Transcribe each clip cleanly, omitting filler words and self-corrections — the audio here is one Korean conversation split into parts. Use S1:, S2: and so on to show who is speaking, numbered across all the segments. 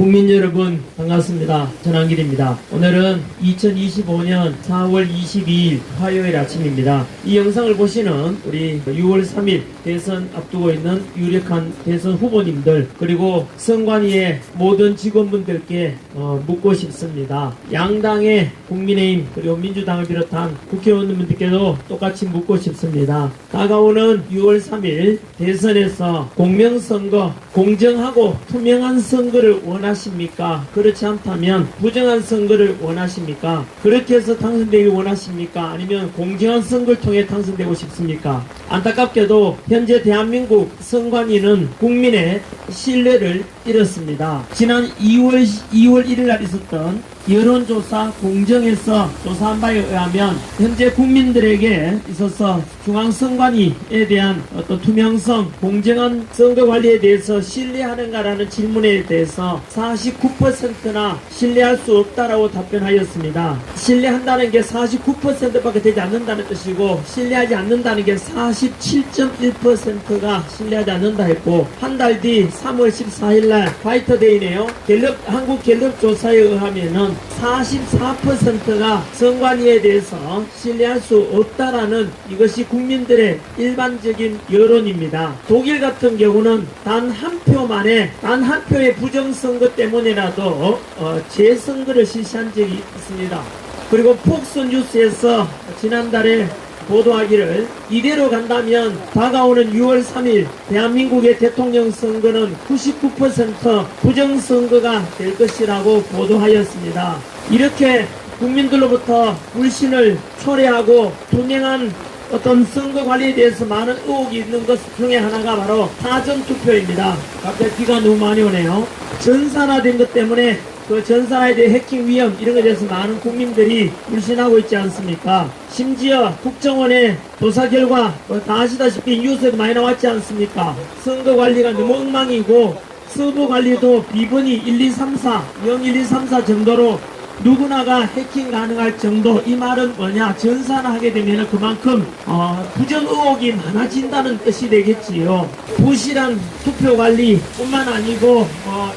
S1: 국민 여러분 반갑습니다. 전한길입니다. 오늘은 2025년 4월 22일 화요일 아침입니다. 이 영상을 보시는 우리 6월 3일 대선 앞두고 있는 유력한 대선 후보님들 그리고 선관위의 모든 직원분들께 묻고 싶습니다. 양당의 국민의힘 그리고 민주당을 비롯한 국회의원님들께도 똑같이 묻고 싶습니다. 다가오는 6월 3일 대선에서 공명선거, 공정하고 투명한 선거를 원하십니까? 그렇지 않다면 부정한 선거를 원하십니까? 그렇게 해서 당선되길 원하십니까? 아니면 공정한 선거를 통해 당선되고 싶습니까? 안타깝게도 현재 대한민국 선관위는 국민의 신뢰를 잃었습니다. 지난 2월 1일 날 있었던 여론조사 공정에서 조사한 바에 의하면 현재 국민들에게 있어서 중앙선관위에 대한 어떤 투명성, 공정한 선거관리에 대해서 신뢰하는가라는 질문에 대해서 49%나 신뢰할 수 없다라고 답변하였습니다. 신뢰한다는 게 49%밖에 되지 않는다는 뜻이고 신뢰하지 않는다는 게 47.1%가 신뢰하지 않는다 했고 한 달 뒤 3월 14일날 화이트데이네요. 한국 갤럽 조사에 의하면은 44%가 선관위에 대해서 신뢰할 수 없다라는 이것이 국민들의 일반적인 여론입니다. 독일 같은 경우는 단 한 표의 부정선거 때문에라도 재선거를 실시한 적이 있습니다. 그리고 폭스뉴스에서 지난달에 보도하기를 이대로 간다면 다가오는 6월 3일 대한민국의 대통령 선거는 99% 부정선거가 될 것이라고 보도하였습니다. 이렇게 국민들로부터 불신을 초래하고 투명한 어떤 선거 관리에 대해서 많은 의혹이 있는 것 중에 하나가 바로 사전투표입니다. 갑자기 비가 너무 많이 오네요. 전산화된 것 때문에 그 전산화에 대해 해킹 위험 이런 것에 대해서 많은 국민들이 불신하고 있지 않습니까? 심지어 국정원의 조사 결과 다 아시다시피 뉴스에도 많이 나왔지 않습니까? 선거 관리가 너무 엉망이고 서버 관리도 비번이 1234, 01234 정도로 누구나가 해킹 가능할 정도. 이 말은 뭐냐? 전산화하게 되면 그만큼 부정 의혹이 많아진다는 뜻이 되겠지요. 부실한 투표 관리뿐만 아니고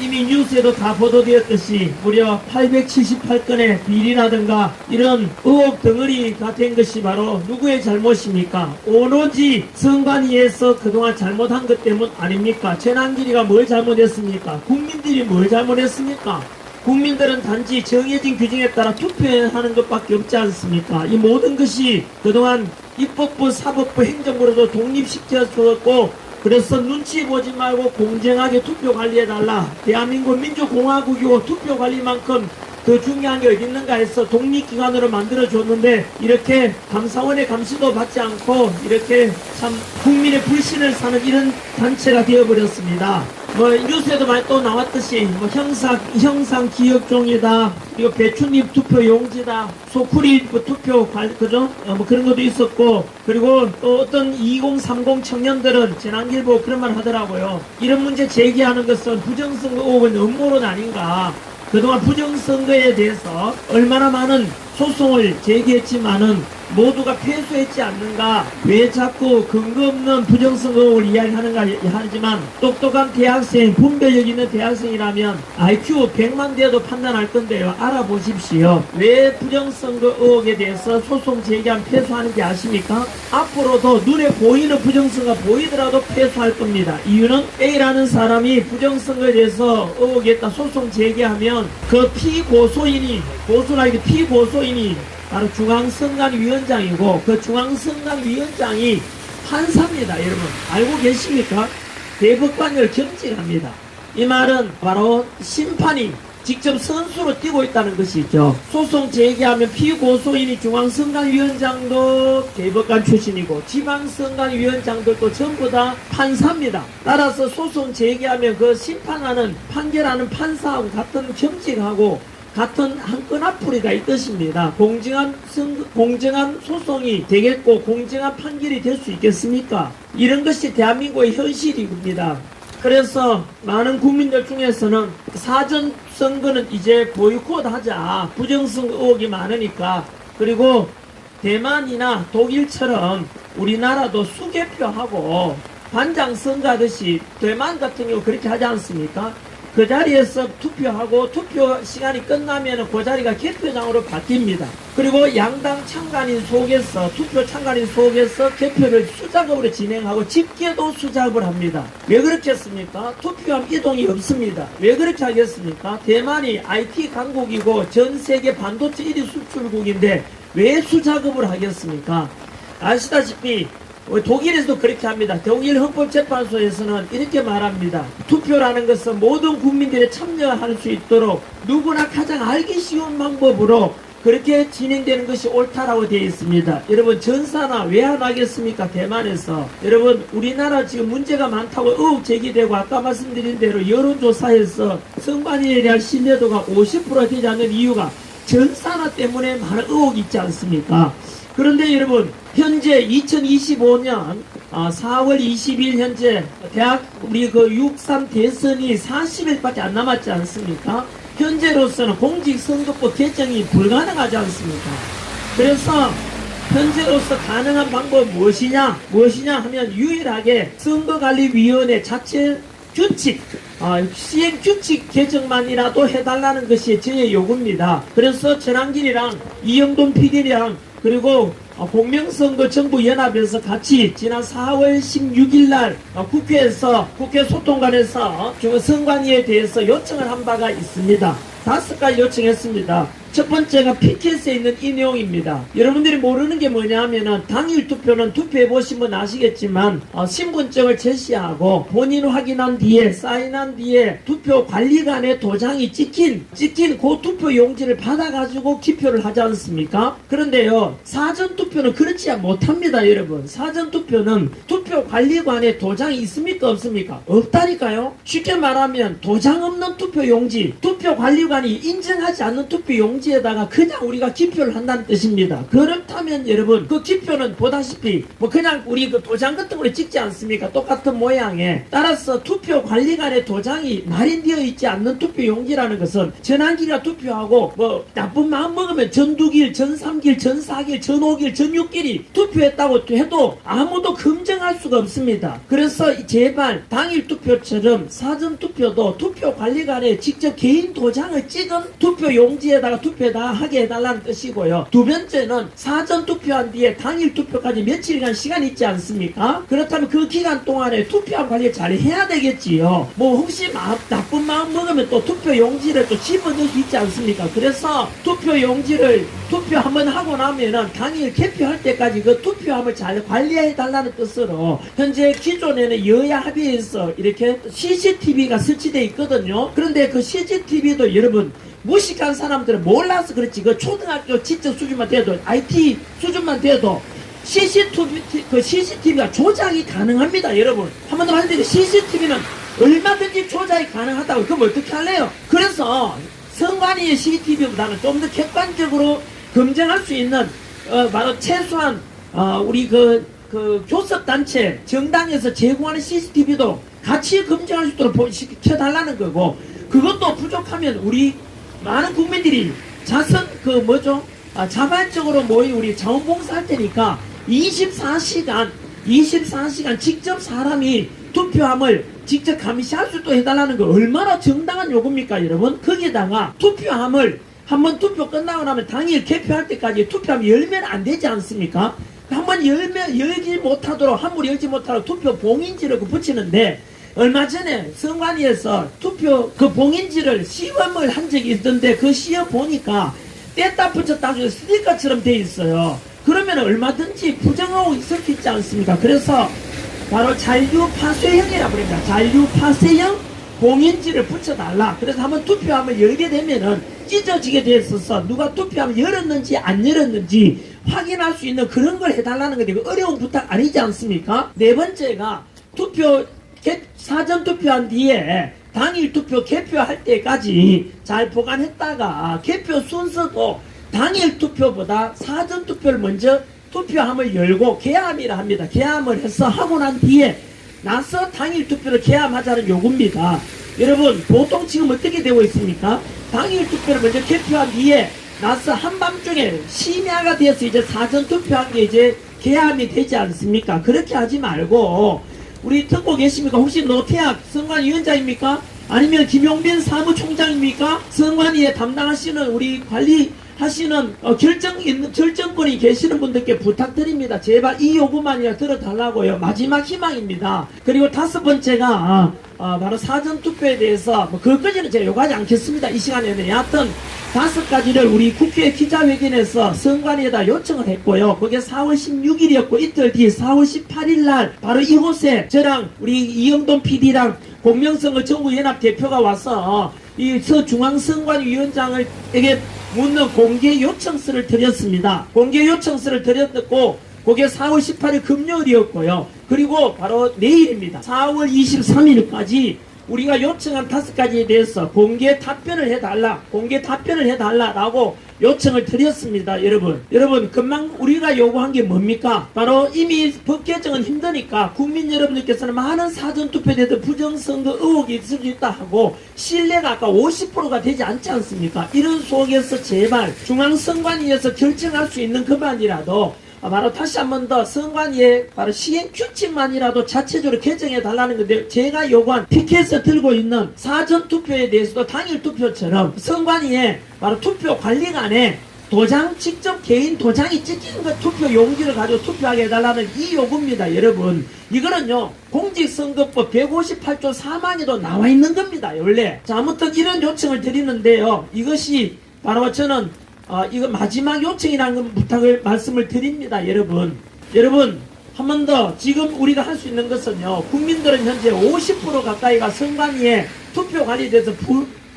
S1: 이미 뉴스에도 다 보도되었듯이 무려 878건의 비리라든가 이런 의혹 덩어리가 된 것이 바로 누구의 잘못입니까? 오로지 선관위에서 그동안 잘못한 것 때문 아닙니까? 전한길이가 뭘 잘못했습니까? 국민들이 뭘 잘못했습니까? 국민들은 단지 정해진 규정에 따라 투표하는 것밖에 없지 않습니까? 이 모든 것이 그동안 입법부, 사법부, 행정부로도 독립시켜줬고 그래서 눈치 보지 말고 공정하게 투표 관리해달라. 대한민국 민주공화국이고 투표 관리만큼 더 중요한 게 어디 있는가 해서 독립기관으로 만들어줬는데 이렇게 감사원의 감시도 받지 않고 이렇게 참 국민의 불신을 사는 이런 단체가 되어버렸습니다. 뉴스에도 많이 또 나왔듯이 형상 기억종이다, 그리고 배춧잎 투표 용지다, 소쿠리 투표 그죠? 그런 것도 있었고, 그리고 또 어떤 2030 청년들은 전한길보 그런 말 하더라고요. 이런 문제 제기하는 것은 부정선거 의혹은 음모론 아닌가. 그동안 부정선거에 대해서 얼마나 많은 소송을 제기했지만은 모두가 패소했지 않는가. 왜 자꾸 근거 없는 부정선거 의혹을 이야기하는가 하지만 똑똑한 대학생, 분별력 있는 대학생이라면 IQ 100만 대도 판단할 건데요. 알아보십시오. 왜 부정선거 의혹에 대해서 소송 제기하면 패소하는지 아십니까? 앞으로도 눈에 보이는 부정선거 보이더라도 패소할 겁니다. 이유는 A라는 사람이 부정선거에 대해서 의혹이 있다 소송 제기하면 그 피고소인이 바로 중앙선관위원장이고 그 중앙선관위원장이 판사입니다. 여러분 알고 계십니까? 대법관을 겸직합니다. 이 말은 바로 심판이 직접 선수로 뛰고 있다는 것이죠. 소송 제기하면 피고소인이 중앙선관위원장도 대법관 출신이고 지방선관위원장들도 전부 다 판사입니다. 따라서 소송 제기하면 그 심판하는 판결하는 판사하고 같은 겸직하고 같은 한 끈 앞풀이가 있듯입니다. 공정한 소송이 되겠고 공정한 판결이 될 수 있겠습니까? 이런 것이 대한민국의 현실입니다. 그래서 많은 국민들 중에서는 사전선거는 이제 보이콧하자. 부정선거 의혹이 많으니까. 그리고 대만이나 독일처럼 우리나라도 수개표하고 반장선거 하듯이 대만 같은 경우 그렇게 하지 않습니까? 그 자리에서 투표하고 투표 시간이 끝나면 그 자리가 개표장으로 바뀝니다. 그리고 양당 참관인 속에서 투표 참관인 속에서 개표를 수작업으로 진행하고 집계도 수작업을 합니다. 왜 그렇게 했습니까? 투표함 이동이 없습니다. 왜 그렇게 하겠습니까? 대만이 IT 강국이고 전 세계 반도체 1위 수출국인데 왜 수작업을 하겠습니까? 아시다시피 독일에서도 그렇게 합니다. 독일 헌법재판소에서는 이렇게 말합니다. 투표라는 것은 모든 국민들이 참여할 수 있도록 누구나 가장 알기 쉬운 방법으로 그렇게 진행되는 것이 옳다라고 되어 있습니다. 여러분, 전사나 왜 안 하겠습니까? 대만에서. 여러분, 우리나라 지금 문제가 많다고 의혹 제기되고 아까 말씀드린 대로 여론조사에서 선관위에 대한 신뢰도가 50% 되지 않는 이유가 전사나 때문에 많은 의혹이 있지 않습니까? 그런데 여러분, 현재 2025년 4월 20일 현재 대학 우리 그 63 대선이 40일밖에 안 남았지 않습니까? 현재로서는 공직선거법 개정이 불가능하지 않습니까? 그래서 현재로서 가능한 방법은 무엇이냐 하면 유일하게 선거관리위원회 자체 규칙 시행 규칙 개정만이라도 해달라는 것이 저의 요구입니다. 그래서 전환길이랑 이영돈 PD랑 그리고 공명선거정부연합에서 같이 지난 4월 16일날 국회에서 국회 소통관에서 선관위에 대해서 요청을 한 바가 있습니다. 5가지 요청했습니다. 첫 번째가 PTS에 있는 이 내용입니다. 여러분들이 모르는 게 뭐냐 하면은 당일 투표는 투표해보시면 아시겠지만 신분증을 제시하고 본인 확인한 뒤에 사인한 뒤에 투표 관리관의 도장이 찍힌 그 투표 용지를 받아가지고 기표를 하지 않습니까? 그런데요, 사전투표는 그렇지 못합니다. 여러분, 사전투표는 투표 관리관의 도장이 있습니까 없습니까? 없다니까요. 쉽게 말하면 도장 없는 투표 용지, 투표 관리관이 인정하지 않는 투표 용지에다가 그냥 우리가 기표를 한다는 뜻입니다. 그렇다면 여러분, 그 기표는 보다시피 그냥 우리 그 도장 같은 걸 찍지 않습니까? 똑같은 모양에. 따라서 투표 관리관의 도장이 날인되어 있지 않는 투표 용지라는 것은 전환기가 투표하고 나쁜 마음 먹으면 전두길, 전삼길, 전사길, 전오길, 전육길이 투표했다고 해도 아무도 검증할 수가 없습니다. 그래서 제발 당일 투표처럼 사전 투표도 투표 관리관에 직접 개인 도장을 찍은 투표 용지에다가 투표에다 하게 해달라는 뜻이고요. 두 번째는 사전 투표한 뒤에 당일 투표까지 며칠간 시간이 있지 않습니까? 그렇다면 그 기간 동안에 투표한 관리 잘 해야 되겠지요. 혹시 나쁜 마음 먹으면 또 투표 용지를 또 집어넣을 수 있지 않습니까? 그래서 투표 용지를 투표 한번 하고 나면은 당일 개표할 때까지 그 투표함을 잘 관리해 달라는 뜻으로 현재 기존에는 여야 합의해서 이렇게 CCTV가 설치되어 있거든요. 그런데 그 CCTV도 여러분 무식한 사람들은 몰라서 그렇지 그 초등학교 지적 수준만 돼도 IT 수준만 돼도 CCTV가 조작이 가능합니다. 여러분 한 번 더 말씀드리면 CCTV는 얼마든지 조작이 가능하다고. 그럼 어떻게 할래요? 그래서 선관위의 CCTV보다는 좀 더 객관적으로 검증할 수 있는 바로 최소한 우리 그 교섭단체 정당에서 제공하는 CCTV도 같이 검증할 수 있도록 시켜달라는 거고, 그것도 부족하면 우리 많은 국민들이 자발적으로 모인 우리 자원봉사 할 테니까 24시간 직접 사람이 투표함을 직접 감시할 수 있도록 해달라는 거 얼마나 정당한 요구입니까 여러분? 거기다가 투표함을 한번 투표 끝나고 나면 당일 개표할 때까지 투표함 열면 안 되지 않습니까? 한번 열지 못하도록 함부로 열지 못하도록 투표 봉인지를 붙이는데, 얼마 전에 선관위에서 투표 그 봉인지를 시험을 한 적이 있던데 그 시험 보니까 뗐다 붙였다 중에 스티커처럼 돼 있어요. 그러면 얼마든지 부정하고 있을 수 있지 않습니까? 그래서 바로 잔류파쇄형이라고 합니다. 잔류파쇄형 봉인지를 붙여달라. 그래서 한번 투표함을 열게 되면은 찢어지게 돼 있어서 누가 투표함을 열었는지 안 열었는지 확인할 수 있는 그런 걸 해달라는 건데, 이거 어려운 부탁 아니지 않습니까? 네 번째가 사전 투표한 뒤에 당일 투표 개표할 때까지 잘 보관했다가 개표 순서도 당일 투표보다 사전 투표를 먼저 투표함을 열고 개함이라 합니다. 개함을 해서 하고 난 뒤에 나서 당일 투표를 개함하자는 요구입니다. 여러분 보통 지금 어떻게 되고 있습니까? 당일 투표를 먼저 개표한 뒤에 나서 한밤중에 심야가 되어서 이제 사전 투표한 게 이제 개함이 되지 않습니까? 그렇게 하지 말고, 우리 듣고 계십니까? 혹시 노태학 선관위원장입니까? 아니면 김용빈 사무총장입니까? 선관위에 담당하시는 우리 관리하시는 결정권이 계시는 분들께 부탁드립니다. 제발 이 요구만이라 들어달라고요. 마지막 희망입니다. 그리고 다섯 번째가 바로 사전투표에 대해서 그것까지는 제가 요구하지 않겠습니다. 이 시간에는. 여하튼 다섯 가지를 우리 국회 기자회견에서 선관위에다 요청을 했고요. 그게 4월 16일이었고 이틀 뒤 4월 18일 날 바로 이곳에 저랑 우리 이영돈 PD랑 공명선거 전국연합 대표가 와서 이 서중앙선관위원장에게 묻는 공개 요청서를 드렸습니다. 공개 요청서를 드렸고 그게 4월 18일 금요일이었고요. 그리고 바로 내일입니다. 4월 23일까지 우리가 요청한 다섯 가지에 대해서 공개 답변을 해달라라고 요청을 드렸습니다. 여러분 금방 우리가 요구한 게 뭡니까? 바로 이미 법 개정은 힘드니까 국민 여러분들께서는 많은 사전투표에 대해서 부정선거 의혹이 있을 수 있다 하고 신뢰가 아까 50%가 되지 않지 않습니까? 이런 속에서 제발 중앙선관위에서 결정할 수 있는 것만이라도 바로 다시 한 번 더 선관위의 바로 시행 규칙만이라도 자체적으로 개정해 달라는 건데, 제가 요구한 티켓에서 들고 있는 사전투표에 대해서도 당일 투표처럼 선관위에 바로 투표 관리관에 도장, 직접 개인 도장이 찍히는 그 투표 용지를 가지고 투표하게 해달라는 이 요구입니다. 여러분, 이거는요 공직선거법 158조 4만에도 나와 있는 겁니다. 원래. 자, 아무튼 이런 요청을 드리는데요, 이것이 바로 저는 이거 마지막 요청이라는 부탁을 말씀을 드립니다. 여러분 한 번 더 지금 우리가 할 수 있는 것은요, 국민들은 현재 50% 가까이가 선관위에 투표 관리에 대해서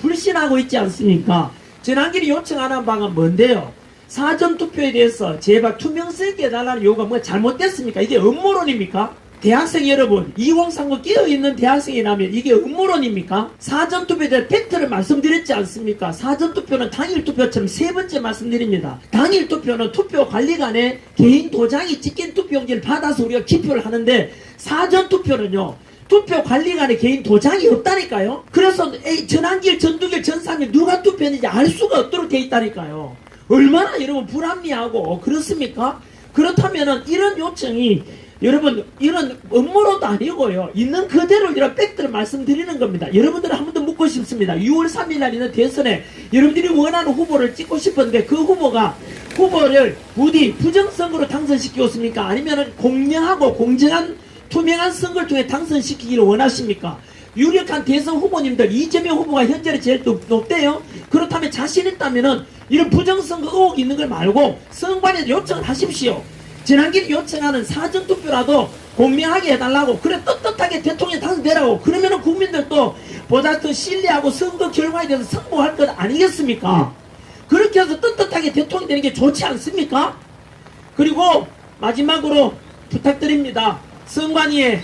S1: 불신하고 있지 않습니까? 전환길이 요청하는 바가 뭔데요? 사전투표에 대해서 제발 투명성 있게 해달라는 요구가 뭐 잘못됐습니까? 이게 음모론입니까? 대학생 여러분, 2030 끼어있는 대학생이라면 이게 음모론입니까? 사전투표에 대한 팩트를 말씀드렸지 않습니까? 사전투표는 당일투표처럼 세 번째 말씀드립니다. 당일투표는 투표관리관에 개인 도장이 찍힌 투표용지를 받아서 우리가 기표를 하는데, 사전투표는요 투표관리관에 개인 도장이 없다니까요. 그래서 전환길, 전두길, 전상길 누가 투표했는지 알 수가 없도록 돼 있다니까요. 얼마나 여러분 불합리하고 그렇습니까? 그렇다면은 이런 요청이 여러분 이런 음모론도 아니고요, 있는 그대로 이런 팩트를 말씀드리는 겁니다. 여러분들은 한 번 더 묻고 싶습니다. 6월 3일 날 있는 대선에 여러분들이 원하는 후보를 찍고 싶은데 그 후보를 부디 부정선거로 당선시키겠습니까? 아니면 공명하고 공정한 투명한 선거를 통해 당선시키기를 원하십니까? 유력한 대선 후보님들, 이재명 후보가 현재는 제일 높대요. 그렇다면 자신 있다면은 이런 부정선거 의혹이 있는 걸 말고 선관위에 요청을 하십시오. 지난길 요청하는 사전투표라도 공명하게 해달라고, 그래 떳떳하게 대통령 당선되라고, 그러면은 국민들도 보다 더 신뢰하고 선거 결과에 대해서 승복할 것 아니겠습니까? 그렇게 해서 떳떳하게 대통령이 되는 게 좋지 않습니까? 그리고 마지막으로 부탁드립니다. 선관위에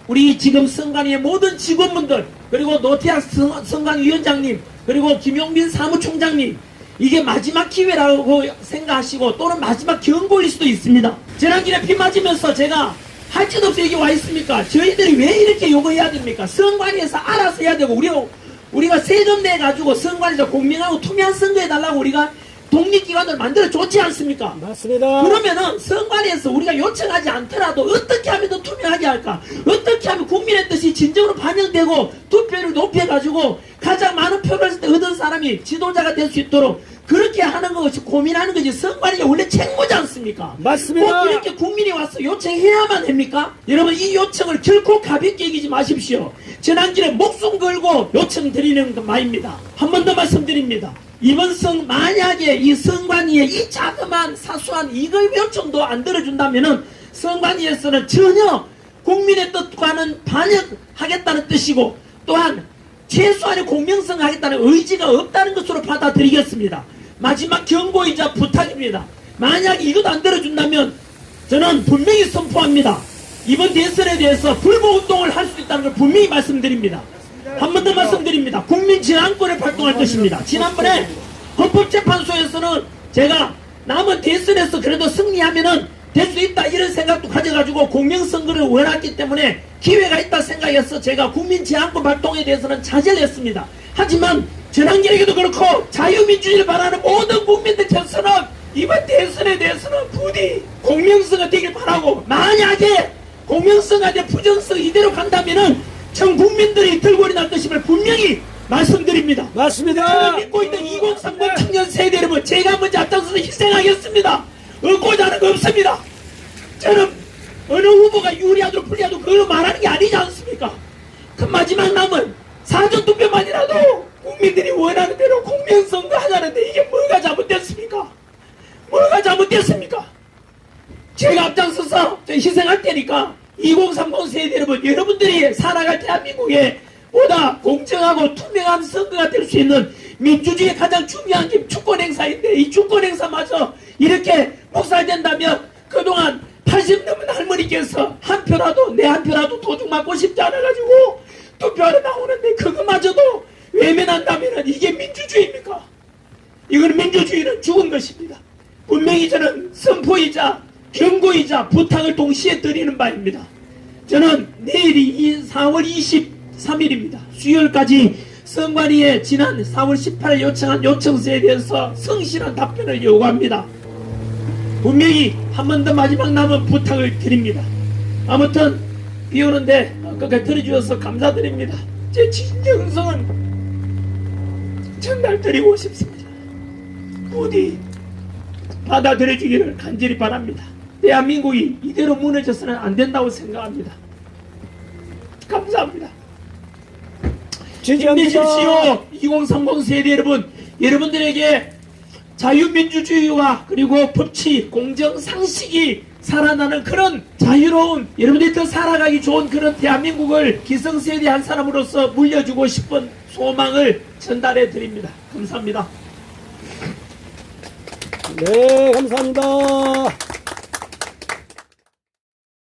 S1: 우리 지금 선관위의 모든 직원분들, 그리고 노태학 선관위원장님, 그리고 김용빈 사무총장님, 이게 마지막 기회라고 생각하시고 또는 마지막 경고일 수도 있습니다. 지난길에 피 맞으면서 제가 할 짓 없이 여기 와 있습니까? 저희들이 왜 이렇게 요구해야 됩니까? 선관위에서 알아서 해야 되고, 우리가 세금 내가지고 선관위에서 공명하고 투명한 선거해달라고 우리가 독립기관을 만들어 줬지 않습니까?
S2: 맞습니다.
S1: 그러면은 선관위에서 우리가 요청하지 않더라도 어떻게 하면 더 투명하게 할까? 어떻게 하면 국민의 뜻이 진정으로 반영되고 투표율을 높여가지고 가장 많은 표를 얻은 사람이 지도자가 될 수 있도록 그렇게 하는 것이 고민하는 것이 선관위가 원래 책무지 않습니까?
S2: 맞습니다.
S1: 꼭 이렇게 국민이 와서 요청해야만 됩니까? 여러분, 이 요청을 결코 가볍게 여기지 마십시오. 지난길에 목숨 걸고 요청드리는 말입니다. 한 번 더 말씀드립니다. 이번 만약에 이 선관위에 이 자그마한 사소한 이거 요청도 안 들어준다면은 선관위에서는 전혀 국민의 뜻과는 반역하겠다는 뜻이고, 또한 최소한의 공명성 하겠다는 의지가 없다는 것으로 받아들이겠습니다. 마지막 경고이자 부탁입니다. 만약 이것도 안 들어준다면 저는 분명히 선포합니다. 이번 대선에 대해서 불복운동을 할 수 있다는 걸 분명히 말씀드립니다. 한 번 더 말씀드립니다. 국민 제한권을 발동할 것입니다. 지난번에 헌법재판소에서는 제가 남은 대선에서 그래도 승리하면은 될 수 있다 이런 생각도 가져가지고 공명선거를 원했기 때문에 기회가 있다 생각해서 제가 국민 제한권 발동에 대해서는 자제를 했습니다. 하지만 전환길에게도 그렇고 자유민주주의를 바라는 모든 국민들께서는 이번 대선에 대해서는 부디 공명성이 되길 바라고, 만약에 공명성과 부정성 이대로 간다면은 전 국민들이 들고 일어날 것임을 분명히 말씀드립니다.
S2: 맞습니다.
S1: 저는 믿고 있는 2030 청년 세대 여러분, 제가 먼저 앞장서서 희생하겠습니다. 얻고자 하는 거 없습니다. 저는 어느 후보가 유리하도록 불리하도록 그걸로 말하는 게 아니지 않습니까? 그 마지막 남은 사전투표만이라도 국민들이 원하는 대로 공명선거 하자는데 이게 뭐가 잘못됐습니까? 뭐가 잘못됐습니까? 제가 앞장서서 희생할 테니까 2030 세대 여러분, 여러분들이 살아갈 대한민국에 보다 공정하고 투명한 선거가 될 수 있는 민주주의의 가장 중요한 게 주권행사인데, 이 주권행사마저 이렇게 묵살된다면 그동안 80 넘은 할머니께서 한 표라도, 내 한 표라도 도둑 맞고 싶지 않아가지고 투표하러 나오는데 그거마저도 외면한다면 이게 민주주의입니까? 이건 민주주의는 죽은 것입니다. 분명히 저는 선포이자 경고이자 부탁을 동시에 드리는 바입니다. 저는 내일이 4월 23일입니다. 수요일까지 선관위에 지난 4월 18일 요청한 요청서에 대해서 성실한 답변을 요구합니다. 분명히 한 번 더 마지막 남은 부탁을 드립니다. 아무튼 비 오는데 끝까지 들어주셔서 감사드립니다. 제 진정성은 전달드리고 싶습니다. 부디 받아들여주기를 간절히 바랍니다. 대한민국이 이대로 무너져서는 안 된다고 생각합니다. 감사합니다. 힘내십시오. 2030 세대 여러분, 여러분들에게 자유민주주의와 그리고 법치, 공정, 상식이 살아나는 그런 자유로운, 여러분들이 더 살아가기 좋은 그런 대한민국을 기성세대 한 사람으로서 물려주고 싶은 소망을 전달해 드립니다. 감사합니다.
S2: 네, 감사합니다.